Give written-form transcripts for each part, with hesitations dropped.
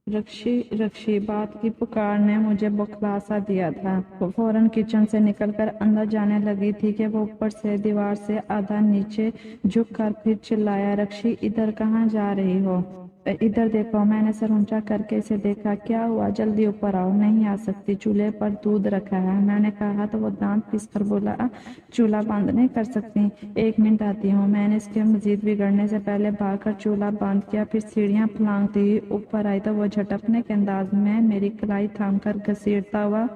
رکشی بات کی پکار نے مجھے بوکھلا سا دیا تھا۔ وہ فوراً کچن سے نکل کر اندر جانے لگی تھی کہ وہ اوپر سے دیوار سے آدھا نیچے جھک کر پھر چلایا، رکشی ادھر کہاں جا رہی ہو؟ ادھر دیکھو۔ میں نے سر اونچا کر کے اسے دیکھا۔ کیا ہوا؟ جلدی اوپر آؤ۔ نہیں آ سکتی، چولہے پر دودھ رکھا ہے۔ میں نے کہا تو وہ دانت پیس کر بولا، چولہا بند نہیں کر سکتی؟ 1 منٹ آتی ہوں۔ میں نے اس کے مزید بگڑنے سے پہلے بھاگ کر چولہا بند کیا، پھر سیڑھیاں پھلانگتی ہوئی اوپر آئی تو وہ جھٹکنے کے انداز میں میری کلائی تھام کر گھسیٹتا ہوا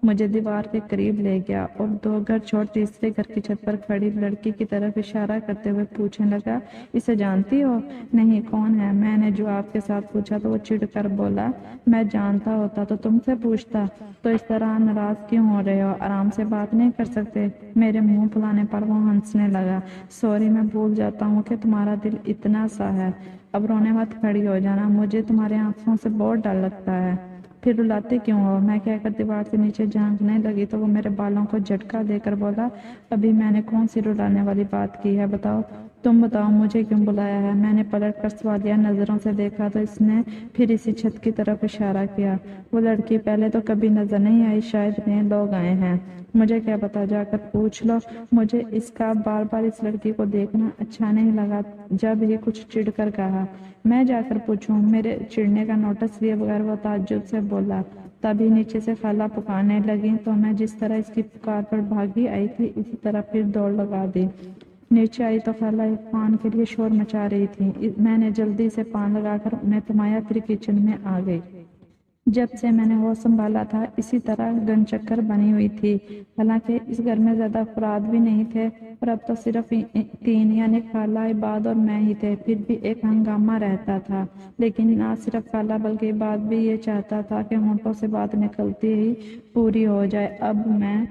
مجھے دیوار کے قریب لے گیا اور 2 گھر چھوڑ تیسرے گھر کی چھت پر کھڑی لڑکی کی طرف اشارہ کرتے ہوئے پوچھنے لگا، اسے جانتی ہو؟ نہیں، کون ہے؟ میں نے جواب کے ساتھ پوچھا تو وہ چڑ کر بولا، میں جانتا ہوتا تو تم سے پوچھتا۔ تو اس طرح ناراض کیوں ہو رہے ہو؟ آرام سے بات نہیں کر سکتے؟ میرے منہ پھلانے پر وہ ہنسنے لگا۔ سوری، میں بھول جاتا ہوں کہ تمہارا دل اتنا سا ہے۔ اب رونے مت، کھڑی ہو جانا، مجھے تمہاری آنکھوں سے بہت ڈر لگتا ہے۔ پھر رلاتے کیوں ہو؟ میں کہہ کر دیوار سے نیچے جھانکنے لگی تو وہ میرے بالوں کو جھٹکا دے کر بولا، ابھی میں نے کون سی رلانے والی بات کی ہے؟ بتاؤ، تم بتاؤ، مجھے کیوں بلایا ہے؟ میں نے پلٹ کر سوالیہ نظروں سے دیکھا تو اس نے پھر اسی چھت کی طرف اشارہ کیا۔ وہ لڑکی پہلے تو کبھی نظر نہیں آئی، شاید نئے لوگ آئے ہیں۔ مجھے کیا پتا، جا کر پوچھ لو۔ مجھے اس کا بار بار اس لڑکی کو دیکھنا اچھا نہیں لگا، جب ہی کچھ چڑ کر کہا، میں جا کر پوچھوں؟ میرے چڑنے کا نوٹس لیے بغیر وہ تعجب سے بولا۔ تبھی نیچے سے خالہ پکارنے لگیں تو میں جس طرح اس کی پکار پر بھاگی آئی تھی اسی طرح پھر دوڑ لگا دی۔ نیچے آئی تو خالہ ایک پان کے لیے شور مچا رہی تھی۔ میں نے جلدی سے پان لگا کر انہیں تھمایا، پھر کچن میں آ گئی۔ جب سے میں نے ہوش سنبھالا تھا اسی طرح گن چکر بنی ہوئی تھی، حالانکہ اس گھر میں زیادہ افراد بھی نہیں تھے اور اب تو صرف 3 یعنی خالہ، عباد اور میں ہی تھے۔ پھر بھی ایک ہنگامہ رہتا تھا، لیکن نہ صرف خالہ بلکہ عباد بھی یہ چاہتا تھا کہ ہونٹوں سے بات نکلتی ہی پوری ہو جائے۔ اب میں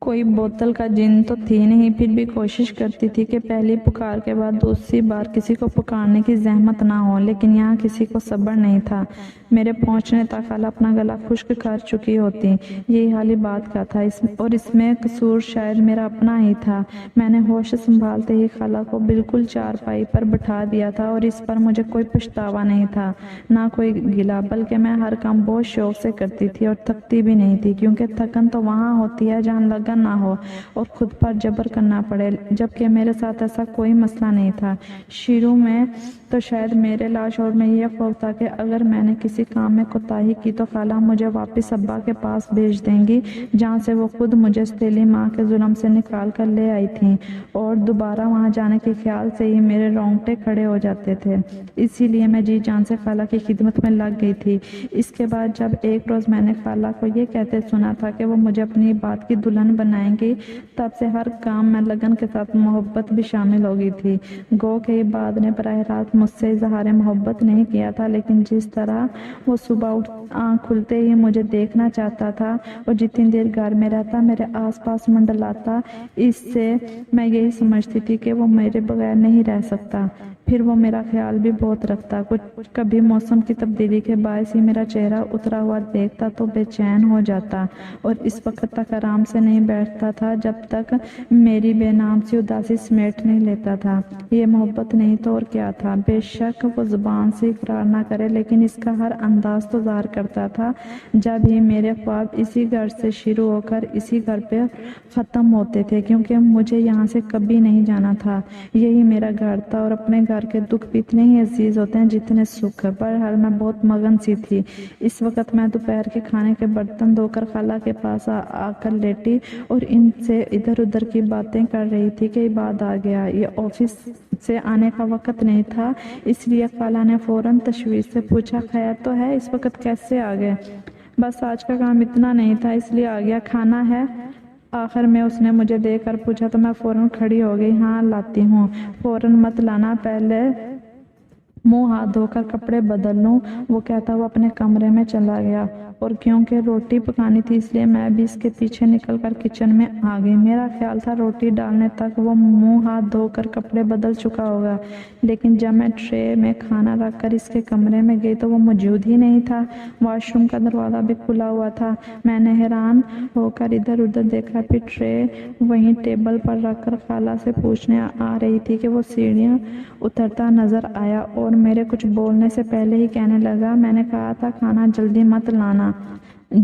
کوئی بوتل کا جن تو تھی نہیں، پھر بھی کوشش کرتی تھی کہ پہلی پکار کے بعد دوسری بار کسی کو پکارنے کی زحمت نہ ہو، لیکن یہاں کسی کو صبر نہیں تھا۔ میرے پہنچنے تک خالہ اپنا گلا خشک کر چکی ہوتی۔ یہی حال عباد کا تھا اور اس میں قصور شاید میرا اپنا ہی تھا۔ میں نے ہوش سنبھالتے ہی خالہ کو بالکل چارپائی پر بٹھا دیا تھا اور اس پر مجھے کوئی پچھتاوا نہیں تھا، نہ کوئی گلہ، بلکہ میں ہر کام بہت شوق سے کرتی تھی اور تھکتی بھی نہیں تھی، کیونکہ تھکن تو وہاں ہوتی ہے جہاں لگن نہ ہو اور خود پر جبر کرنا پڑے، جبکہ میرے ساتھ ایسا کوئی مسئلہ نہیں تھا۔ شروع میں تو شاید میرے لاشعور میں یہ خوف تھا کہ اگر میں نے کسی کام میں کوتاہی کی تو خالہ مجھے واپس ابا کے پاس بھیج دیں گی، جہاں سے وہ خود مجھے سوتیلی ماں کے ظلم سے نکال کر لے آئی تھیں، اور دوبارہ وہاں جانے کے خیال سے ہی میرے رونگٹے کھڑے ہو جاتے تھے۔ اسی لیے میں جی جان سے خالہ کی خدمت میں لگ گئی تھی۔ اس کے بعد جب ایک روز میں نے خالہ کو یہ کہتے سنا تھا کہ وہ مجھے اپنی بات کی دلہن بنائیں گی، تب سے ہر کام میں لگن کے ساتھ محبت بھی شامل ہو گئی تھی۔ گو کہ عباد نے براہ راست مجھ سے اظہار محبت نہیں کیا تھا، لیکن جس طرح وہ صبح آنکھ کھلتے ہی مجھے دیکھنا چاہتا تھا اور جتنی دیر گھر میں رہتا میرے آس پاس منڈلاتا، اس سے میں یہی سمجھتی تھی کہ وہ میرے بغیر نہیں رہ سکتا۔ پھر وہ میرا خیال بھی بہت رکھتا، کبھی موسم کی تبدیلی کے باعث ہی میرا چہرہ اترا ہوا دیکھتا تو بے چین ہو جاتا اور اس وقت تک آرام سے نہیں بیٹھتا تھا جب تک میری بے نام سی اداسی سمیٹ نہیں لیتا تھا۔ یہ محبت نہیں تو اور کیا تھا؟ بے شک وہ زبان سے اقرار نہ کرے، لیکن اس کا ہر انداز تو ظاہر کرتا تھا۔ جب ہی میرے خواب اسی گھر سے شروع ہو کر اسی گھر پہ ختم ہوتے تھے، کیونکہ مجھے یہاں سے کبھی نہیں جانا تھا۔ یہی میرا گھر تھا اور اپنے گھر کے دکھ بھی اتنے ہی عزیز ہوتے ہیں جتنے سکھ۔ بہرحال میں بہت مگن سی تھی۔ اس وقت میں دوپہر کے کھانے کے برتن دھو کر خالہ کے پاس آ کر لیٹی اور ان سے ادھر ادھر کی باتیں کر رہی تھی کہ عباد آ گیا۔ یہ آفس سے آنے کا وقت نہیں تھا، اس لیے خالہ نے فوراً تشویش سے پوچھا، خیر تو ہے؟ اس وقت کیسے آ گئے؟ بس آج کا کام اتنا نہیں تھا اس لیے آ گیا۔ کھانا ہے؟ آخر میں اس نے مجھے دیکھ کر پوچھا تو میں فوراً کھڑی ہو گئی، ہاں لاتی ہوں۔ فوراً مت لانا، پہلے منہ ہاتھ دھو کر کپڑے بدل لوں، وہ کہتا ہوا اپنے کمرے میں چلا گیا، اور کیونکہ روٹی پکانی تھی اس لیے میں بھی اس کے پیچھے نکل کر کچن میں آ گئی۔ میرا خیال تھا روٹی ڈالنے تک وہ منہ ہاتھ دھو کر کپڑے بدل چکا ہوگا، لیکن جب میں ٹرے میں کھانا رکھ کر اس کے کمرے میں گئی تو وہ موجود ہی نہیں تھا۔ واش روم کا دروازہ بھی کھلا ہوا تھا۔ میں نے حیران ہو کر ادھر ادھر دیکھا، پھر ٹرے وہیں ٹیبل پر رکھ کر خالہ سے پوچھنے آ رہی تھی کہ وہ سیڑھیاں اترتا نظر آیا اور اور میرے کچھ بولنے سے پہلے ہی کہنے لگا، میں نے کہا تھا کھانا جلدی مت لانا۔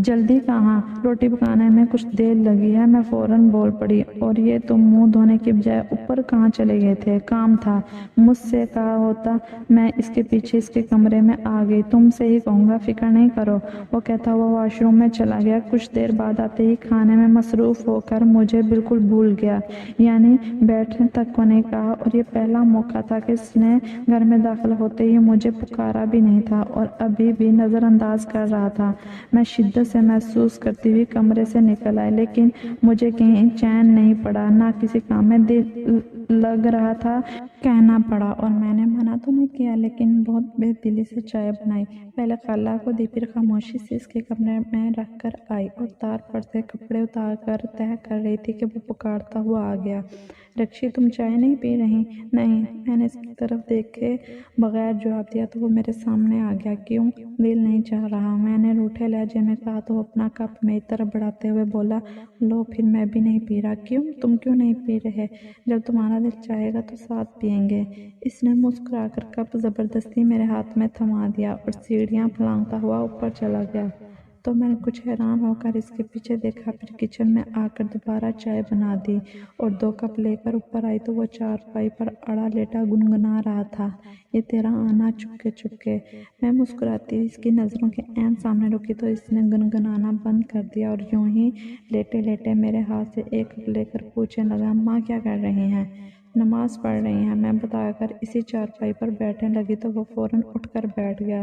جلدی کہاں، روٹی پکانے میں کچھ دیر لگی ہے، میں فوراً بول پڑی۔ اور یہ تم منہ دھونے کی بجائے اوپر کہاں چلے گئے تھے؟ کام تھا، مجھ سے کہا ہوتا میں اس کے پیچھے اس کے کمرے میں آ گئی، تم سے ہی کہوں گا، فکر نہیں کرو۔ وہ کہتا ہوا واش روم میں چلا گیا۔ کچھ دیر بعد آتے ہی کھانے میں مصروف ہو کر مجھے بالکل بھول گیا، یعنی بیٹھنے تک کو نہیں کہا۔ اور یہ پہلا موقع تھا کہ اس نے گھر میں داخل ہوتے ہی مجھے پکارا بھی نہیں تھا اور ابھی بھی نظر انداز کر رہا تھا۔ میں شدت سے محسوس کرتی ہوئی کمرے سے نکل آئی، لیکن مجھے کہیں چین نہیں پڑا، نہ کسی کام میں دل لگ رہا تھا۔ کہنا پڑا اور میں نے منع تو نہیں کیا، لیکن بہت بے دلی سے چائے بنائی، پہلے خالہ کو دی، پھر خاموشی سے اس کے کمرے میں رکھ کر آئی اور تار پر سے کپڑے اتار کر طے کر رہی تھی کہ وہ پکارتا ہوا آ گیا، رکشی تم چائے نہیں پی رہی؟ نہیں۔ میں نے اس کی طرف دیکھے بغیر جواب دیا تو وہ میرے سامنے آ گیا۔ کیوں؟ دل نہیں چاہ رہا، میں نے روٹھے لہجے میں کہا تو وہ اپنا کپ میری طرف بڑھاتے ہوئے بولا، لو پھر میں بھی نہیں پی رہا۔ کیوں؟ تم کیوں نہیں پی رہے؟ جب تمہارا دل چاہے گا تو ساتھ پئیں گے۔ اس نے مسکرا کر کپ زبردستی میرے ہاتھ میں تھما دیا اور سیڑھیاں پھلانگتا ہوا اوپر چلا گیا۔ تو میں نے کچھ حیران ہو کر اس کے پیچھے دیکھا، پھر کچن میں آ کر دوبارہ چائے بنا دی اور 2 کپ لے کر اوپر آئی تو وہ چارپائی پر اڑا لیٹا گنگنا رہا تھا، یہ تیرا آنا چپکے چپکے۔ میں مسکراتی ہوئی اس کی نظروں کے عین سامنے رکی تو اس نے گنگنانا بند کر دیا اور یوں ہی لیٹے لیٹے میرے ہاتھ سے ایک کپ لے کر پوچھنے لگا، ماں کیا کر رہی ہیں؟ نماز پڑھ رہی ہیں، میں بتا کر اسی چارپائی پر بیٹھنے لگی تو وہ فوراً اٹھ کر بیٹھ گیا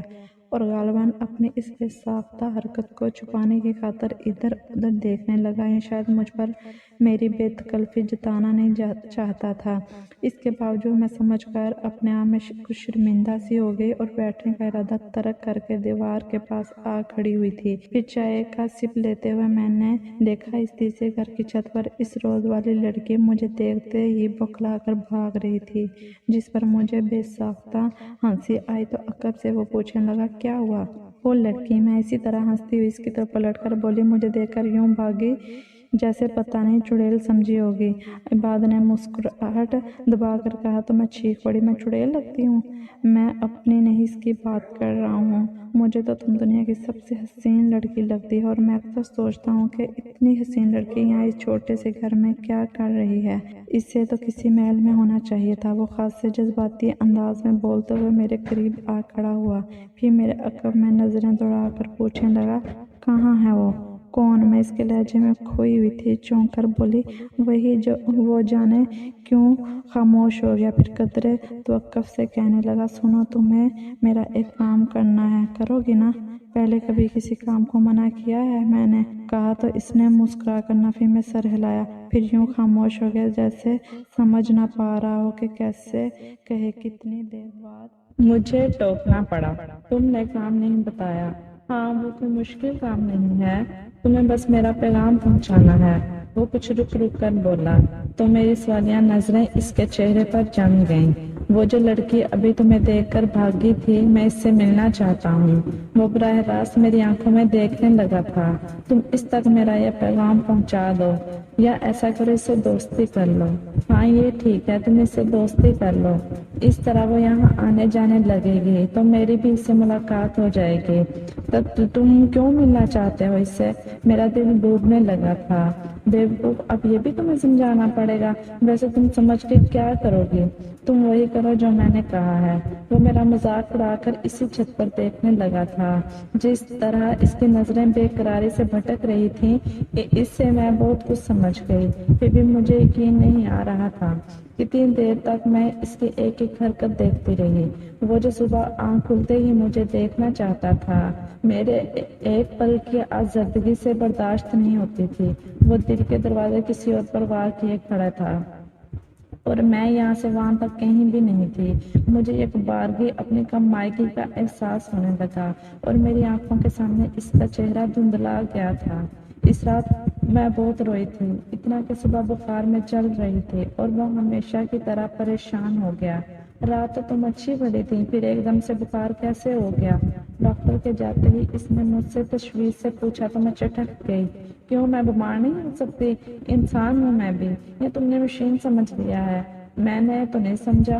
اور غالباً اپنی اس بے ساختہ حرکت کو چھپانے کی خاطر ادھر ادھر دیکھنے لگا، یا شاید مجھ پر میری بے تکلفی جتانا نہیں چاہتا تھا۔ اس کے باوجود میں سمجھ کر اپنے آپ میں کچھ شرمندہ سی ہو گئی اور بیٹھنے کا ارادہ ترک کر کے دیوار کے پاس آ کھڑی ہوئی تھی۔ پھر چائے کا سپ لیتے ہوئے میں نے دیکھا اس تیسرے گھر کی چھت پر اس روز والی لڑکی مجھے دیکھتے ہی بوکھلا کر بھاگ رہی تھی، جس پر مجھے بے ساختہ ہنسی آئی تو عقب سے وہ پوچھنے لگا، کیا ہوا؟ وہ لڑکی، میں اسی طرح ہنستی ہوئی اس کی طرف پلٹ کر بولی، مجھے دیکھ کر یوں بھاگی جیسے پتہ نہیں چڑیل سمجھی ہوگی۔ بعد نے مسکراہٹ دبا کر کہا تو میں چیخ پڑی، میں چڑیل لگتی ہوں؟ میں اپنی نہیں اس کی بات کر رہا ہوں، مجھے تو تم دنیا کی سب سے حسین لڑکی لگتی ہے اور میں اکثر سوچتا ہوں کہ اتنی حسین لڑکی یہاں اس چھوٹے سے گھر میں کیا کر رہی ہے؟ اسے تو کسی محل میں ہونا چاہیے تھا۔ وہ خاصے جذباتی انداز میں بولتے ہوئے میرے قریب آ کھڑا ہوا، پھر میرے عقب میں نظریں دوڑا کر پوچھنے لگا، کہاں ہے وہ؟ کون؟ میں اس کے لہجے میں کھوئی ہوئی تھی، چونک کر بولی، وہی جو وہ جانے کیوں خاموش ہو گیا، پھر قدرے توقف سے کہنے لگا، سنو، تمہیں میرا ایک کام کرنا ہے، کرو گی نا؟ پہلے کبھی کسی کام کو منع کیا ہے؟ میں نے کہا تو اس نے مسکرا کر نفی میں سر ہلایا، پھر یوں خاموش ہو گیا جیسے سمجھ نہ پا رہا ہو کہ کیسے کہے۔ کتنی دیر بعد مجھے ٹوکنا پڑا، تم نے کام نہیں بتایا؟ ہاں، وہ کوئی مشکل کام نہیں ہے، تمہیں بس میرا پیغام پہنچانا ہے۔ وہ کچھ رک رک کر بولا تو میری سوالیہ نظریں اس کے چہرے پر جم گئیں۔ وہ جو لڑکی ابھی تمہیں دیکھ کر بھاگی تھی، میں اس سے ملنا چاہتا ہوں۔ وہ براہ راست میری آنکھوں میں دیکھنے لگا تھا۔ تم اس تک میرا یہ پیغام پہنچا دو، یا ایسا کرو اس سے دوستی کر لو۔ ہاں، یہ ٹھیک ہے، تم اس سے دوستی کر لو، اس طرح وہ یہاں آنے جانے لگے گی تو میری بھی اس سے ملاقات ہو جائے گی۔ تب تم کیوں ملنا چاہتے ہو اس سے؟ میرا دل ڈوبنے لگا تھا۔ بیوقوف، اب یہ بھی تمہیں سمجھانا پڑے گا۔ ویسے تم سمجھ کے کیا کرو گی؟ تم وہی کرو جو میں نے کہا ہے۔ وہ میرا مذاق اڑا کر اسی چھت پر دیکھنے لگا تھا۔ جس طرح اس کی نظریں بے قراری سے بھٹک رہی تھیں، اس سے میں بہت کچھ سمجھ گئی، پھر بھی مجھے یقین نہیں آ رہا تھا۔ کتنی دیر تک میں اس کی ایک ایک حرکت دیکھتی رہی۔ وہ جو صبح آنکھ کھلتے ہی مجھے دیکھنا چاہتا تھا، میرے ایک پل کی آزردگی سے برداشت نہیں ہوتی تھی۔ وہ دل کے دروازے کسی اور پر وار کیے کھڑا تھا اور میں یہاں سے وہاں تک کہیں بھی نہیں تھی۔ مجھے ایک بارگی اپنی کم مائگی کا احساس ہونے لگا اور میری آنکھوں کے سامنے اس کا چہرہ دھندلا گیا تھا۔ اس رات میں بہت روئی تھی، اتنا کہ صبح بخار میں چل رہی تھی اور وہ ہمیشہ کی طرح پریشان ہو گیا۔ رات تو تم اچھی بھلی تھی، پھر ایک دم سے بخار کیسے ہو گیا؟ ڈاکٹر کے جاتے ہی اس نے مجھ سے تشویش سے پوچھا تو میں چٹک گئی۔ کیوں، میں بیمار نہیں ہو سکتی؟ انسان ہوں میں بھی، یہ تم نے مشین سمجھ لیا ہے۔ میں نے تو نہیں سمجھا۔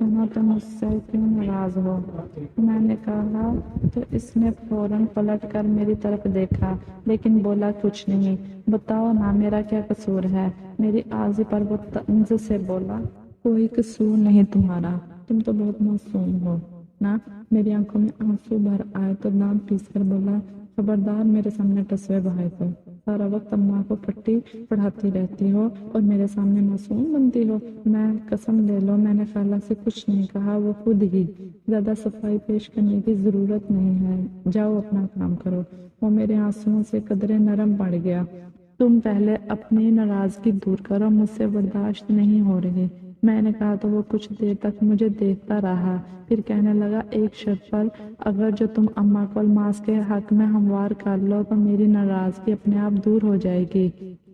سنا تو مجھ سے کیوں ناراض ہو؟ میں نے کہا تو اس نے فوراً پلٹ کر میری طرف دیکھا لیکن بولا کچھ نہیں۔ بتاؤ نا میرا کیا قصور ہے؟ میری عارضی پر وہ طنز سے بولا۔ کوئی قصور نہیں تمہارا، تم تو بہت معصوم ہو نا۔ میری آنکھوں میں آنسو بھر آئے تو دانت پیس کر بولا، خبردار میرے سامنے ٹسوے بھائی کو، سارا وقت اماں کو پٹی پڑھاتی رہتی ہو اور میرے سامنے معصوم بنتی ہو۔ میں قسم لے لو میں نے خالہ سے کچھ نہیں کہا، وہ خود ہی۔ زیادہ صفائی پیش کرنے کی ضرورت نہیں ہے، جاؤ اپنا کام کرو۔ وہ میرے آنسوؤں سے قدرے نرم پڑ گیا۔ تم پہلے اپنی ناراضگی دور کرو، مجھ سے برداشت نہیں ہو رہی۔ میں نے کہا تو وہ کچھ دیر تک مجھے دیکھتا رہا، پھر کہنے لگا، ایک شرط پر، اگر جو تم اماں کو الماس کے حق میں ہموار کر لو تو میری ناراضگی اپنے آپ دور ہو جائے گی۔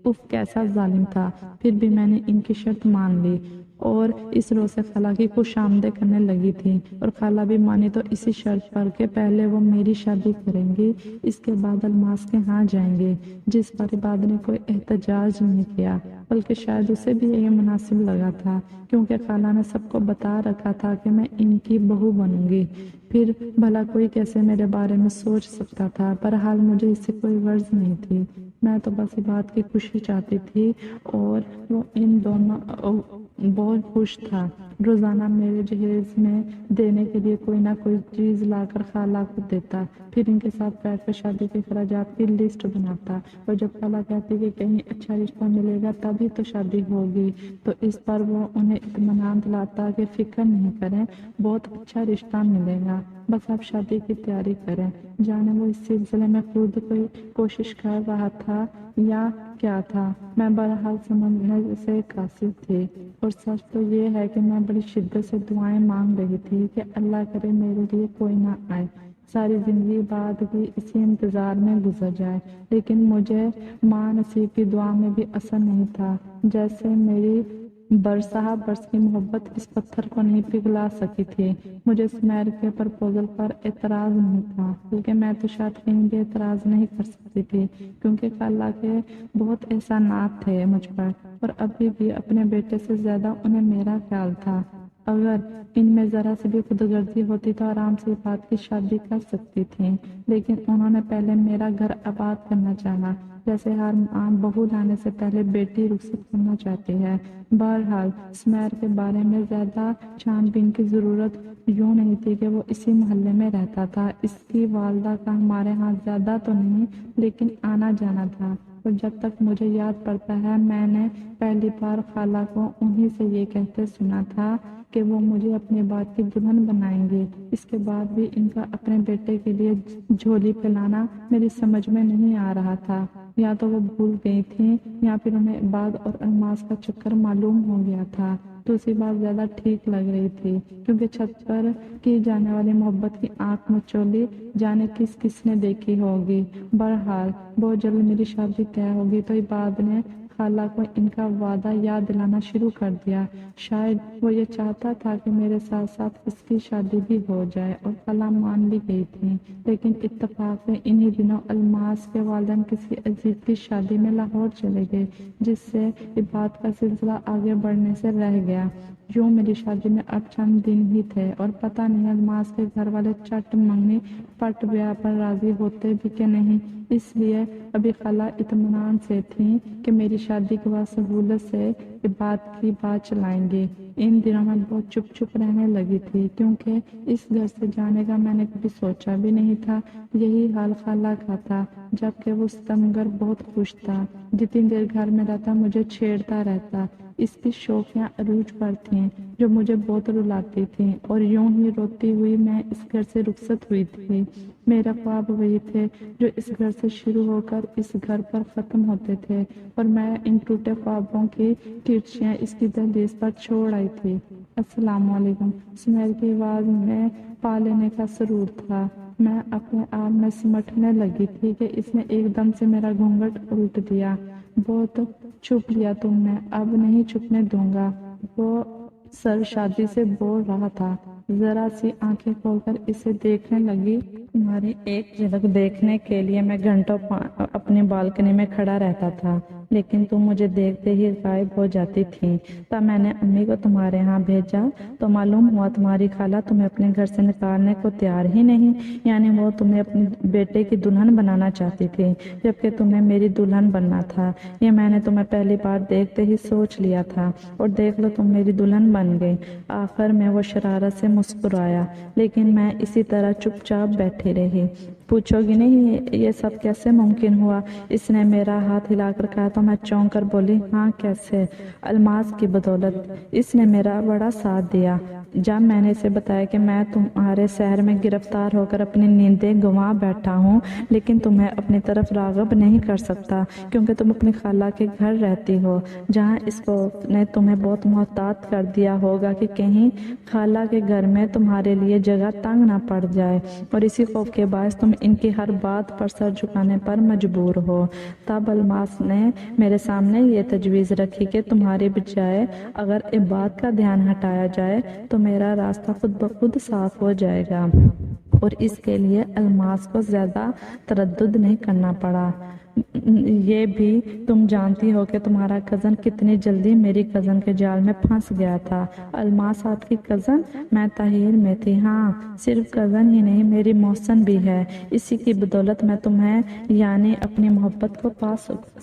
اف کیسا ظالم تھا، پھر بھی میں نے ان کی شرط مان لی اور اس روز سے خالہ کی خوش آمدید کرنے لگی تھی، اور خالہ بھی مانی تو اسی شرط پر کہ پہلے وہ میری شادی کریں گی، اس کے بعد الماس کے ہاں جائیں گے، جس پر عباد نے کوئی احتجاج نہیں کیا، بلکہ شاید اسے بھی یہ مناسب لگا تھا، کیونکہ خالہ نے سب کو بتا رکھا تھا کہ میں ان کی بہو بنوں گی۔ پھر بھلا کوئی کیسے میرے بارے میں سوچ سکتا تھا؟ بہرحال مجھے اس سے کوئی غرض نہیں تھی، میں تو بس عباد کی خوشی چاہتی تھی اور وہ ان دونوں بہت خوش تھا۔ روزانہ میرے جہیز میں دینے کے لیے کوئی نہ کوئی چیز لا کر خالہ کو دیتا، پھر ان کے ساتھ بیٹھ کر شادی کے اخراجات کی لسٹ بناتا، اور جب خالہ کہتی کہ کہیں اچھا رشتہ ملے گا تبھی تو شادی ہوگی، تو اس پر وہ انہیں اطمینان دلاتا کہ فکر نہیں کریں، بہت اچھا رشتہ ملے گا، بس آپ شادی کی تیاری کریں۔ جانے وہ اس سلسلے میں خود کوئی کوشش کر رہا تھا یا کیا تھا، میں بہرحال سمجھنے سے قاصر تھی، اور سچ تو یہ ہے کہ میں بڑی شدت سے دعائیں مانگ رہی تھی کہ اللہ کرے میرے لیے کوئی نہ آئے، ساری زندگی بعد بھی اسی انتظار میں گزر جائے، لیکن مجھے ماں نصیب کی دعا میں بھی اثر نہیں تھا، جیسے میری برسہ برس کی محبت اس پتھر کو نہیں پگھلا سکی تھی۔ مجھے سمیر کے پرپوزل پر اعتراض نہیں تھا، بلکہ میں تو شاید کہیں بھی اعتراض نہیں کر سکتی تھی، کیونکہ خالہ کے بہت احسانات تھے مجھ پر، اور ابھی بھی اپنے بیٹے سے زیادہ انہیں میرا خیال تھا۔ اگر ان میں ذرا سی بھی خود غرضی ہوتی تو آرام سے بات کی شادی کر سکتی تھیں، لیکن انہوں نے پہلے میرا گھر آباد کرنا چاہا، جیسے ہر ماں بہو لانے سے پہلے بیٹی رخصت کرنا چاہتی ہے۔ بہرحال سمیر کے بارے میں زیادہ چھان بین کی ضرورت یوں نہیں تھی کہ وہ اسی محلے میں رہتا تھا، اس کی والدہ کا ہمارے ہاں زیادہ تو نہیں لیکن آنا جانا تھا، اور جب تک مجھے یاد پڑتا ہے میں نے پہلی بار خالہ کو انہی سے یہ کہتے سنا تھا کہ وہ مجھے اپنی بات کی دلہن بنائیں گے۔ اس کے بعد بھی ان کا اپنے بیٹے کے لیے جھولی پھیلانا میری سمجھ میں نہیں آ رہا تھا، یا تو وہ بھول گئی تھیں یا پھر انہیں عباد اور الماس کا چکر معلوم ہو گیا تھا۔ دوسری بات زیادہ ٹھیک لگ رہی تھی، کیونکہ چھت پر کی جانے والی محبت کی آنکھ مچولی جانے کس کس نے دیکھی ہوگی۔ بہرحال بہت جلد میری شادی طے ہوگی تو عباد نے خالہ کو ان کا وعدہ یاد دلانا شروع کر دیا۔ شاید وہ یہ چاہتا تھا کہ میرے ساتھ ساتھ اس کی شادی بھی ہو جائے، اور خالہ مان بھی گئی تھی، لیکن اتفاق سے انہی دنوں الماس کے والدین کسی عزیز کی شادی میں لاہور چلے گئے، جس سے عباد کا سلسلہ آگے بڑھنے سے رہ گیا۔ یوں میری شادی میں اب چند دن ہی تھے، اور پتہ نہیں الماس کے گھر والے چٹ منگنی پٹ بیاہ پر راضی ہوتے بھی کہ نہیں، اس لیے ابھی خالہ اطمینان سے تھیں کہ میری شادی کے بعد سہولت سے عباد کی بات چلائیں گی۔ ان دنوں میں بہت چپ چپ رہنے لگی تھی، کیونکہ اس گھر سے جانے کا میں نے کبھی سوچا بھی نہیں تھا۔ یہی حال خالہ کا تھا، جبکہ وہ ستمگر بہت خوش تھا، جتنی دیر گھر میں رہتا مجھے چھیڑتا رہتا۔ اس کی شوخیاں عروج پر تھیں جو مجھے بہت رلاتی تھیں، اور یوں ہی روتی ہوئی میں اس گھر سے رخصت ہوئی تھی۔ میرے خواب وہی تھے جو اس گھر سے شروع ہو کر اس گھر پر ختم ہوتے تھے، اور میں ان ٹوٹے خوابوں کی کرچیاں اس کی دہلیز پر چھوڑ آئی تھی۔ السلام علیکم۔ سمیر کی آواز میں پا لینے کا سرور تھا۔ میں اپنے آپ میں سمٹنے لگی تھی کہ اس نے ایک دم سے میرا گھونگھٹ الٹ دیا۔ بہت چھپ لیا تم نے، اب نہیں چھپنے دوں گا، وہ سر شادی سے بول رہا تھا۔ ذرا سی آنکھیں کھول کر اسے دیکھنے لگی۔ تمہاری ایک جھلک دیکھنے کے لیے میں گھنٹوں اپنی بالکنی میں کھڑا رہتا تھا، لیکن تم مجھے دیکھتے ہی غائب ہو جاتی تھی۔ تب میں نے امی کو تمہارے ہاں بھیجا تو معلوم ہوا تمہاری خالہ تمہیں اپنے گھر سے نکالنے کو تیار ہی نہیں، یعنی وہ تمہیں اپنے بیٹے کی دلہن بنانا چاہتی تھی، جبکہ تمہیں میری دلہن بننا تھا۔ یہ میں نے تمہیں پہلی بار دیکھتے ہی سوچ لیا تھا، اور دیکھ لو تم میری دلہن بن گئی۔ آخر میں وہ شرارت سے مسکرایا، لیکن میں اسی طرح چپ چاپ بیٹھی رہی۔ پوچھو گی نہیں یہ سب کیسے ممکن ہوا؟ اس نے میرا ہاتھ ہلا کر کہا تو میں چونک کر بولی، ہاں کیسے؟ الماس کی بدولت۔ اس نے میرا بڑا ساتھ دیا۔ جب میں نے اسے بتایا کہ میں تمہارے شہر میں گرفتار ہو کر اپنی نیندیں گنوا بیٹھا ہوں، لیکن تمہیں اپنی طرف راغب نہیں کر سکتا کیونکہ تم اپنی خالہ کے گھر رہتی ہو، جہاں اس خوف نے تمہیں بہت محتاط کر دیا ہوگا کہ کہیں خالہ کے گھر میں تمہارے لیے جگہ تنگ نہ پڑ جائے، اور اسی خوف کے باعث تم ان کی ہر بات پر سر جھکانے پر مجبور ہو۔ تب الماس نے میرے سامنے یہ تجویز رکھی کہ تمہاری بجائے اگر عباد کا دھیان ہٹایا جائے تو میرا راستہ خود بخود صاف ہو جائے گا، اور اس کے لیے الماس کو زیادہ تردد نہیں کرنا پڑا۔ یہ بھی تم جانتی ہو کہ تمہارا کزن کتنی جلدی میری کزن کے جال میں پھنس گیا تھا۔ الماس آپ کی کزن؟ میں تاہیر میں تھی۔ ہاں، صرف کزن ہی نہیں، میری محسن بھی ہے۔ اسی کی بدولت میں تمہیں یعنی اپنی محبت کو پا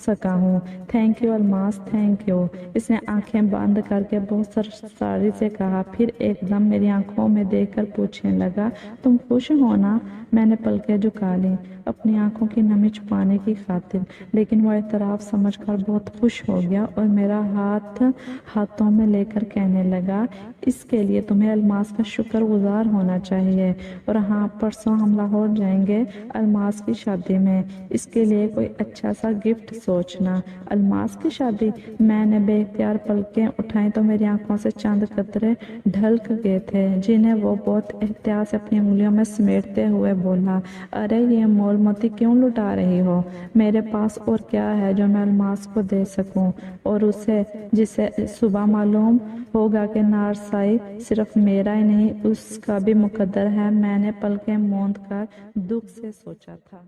سکا ہوں۔ Thank you Almas, thank you. اس نے آنکھیں بند کر کے بہت سرساری سے کہا، پھر ایک دم میری آنکھوں میں دیکھ کر پوچھنے لگا، تم خوش ہو نا؟ میں نے پلکیں جھکا لی اپنی آنکھوں کی نمی چھپانے کی خاطر، لیکن وہ اعتراف سمجھ کر بہت خوش ہو گیا اور میرا ہاتھ ہاتھوں میں لے کر کہنے لگا، اس کے لیے تمہیں الماس کا شکر گزار ہونا چاہیے۔ اور ہاں، پرسوں ہم لاہور جائیں گے الماس کی شادی میں، اس کے لیے کوئی اچھا سا گفٹ سوچنا۔ الماس کی شادی؟ میں نے بے اختیار پلکیں اٹھائیں تو میری آنکھوں سے چند قطرے ڈھلک گئے تھے، جنہیں وہ بہت احتیاط سے اپنی انگلیوں میں سمیٹتے ہوئے بولا، ارے یہ مول موتی کیوں لٹا رہی ہو؟ میرے پاس اور کیا ہے جو میں الماس کو دے سکوں، اور اسے جسے صبح معلوم ہوگا کہ نارسائی صرف میرا ہی نہیں اس کا بھی مقدر ہے۔ میں نے پلکیں موند کر دکھ سے سوچا تھا۔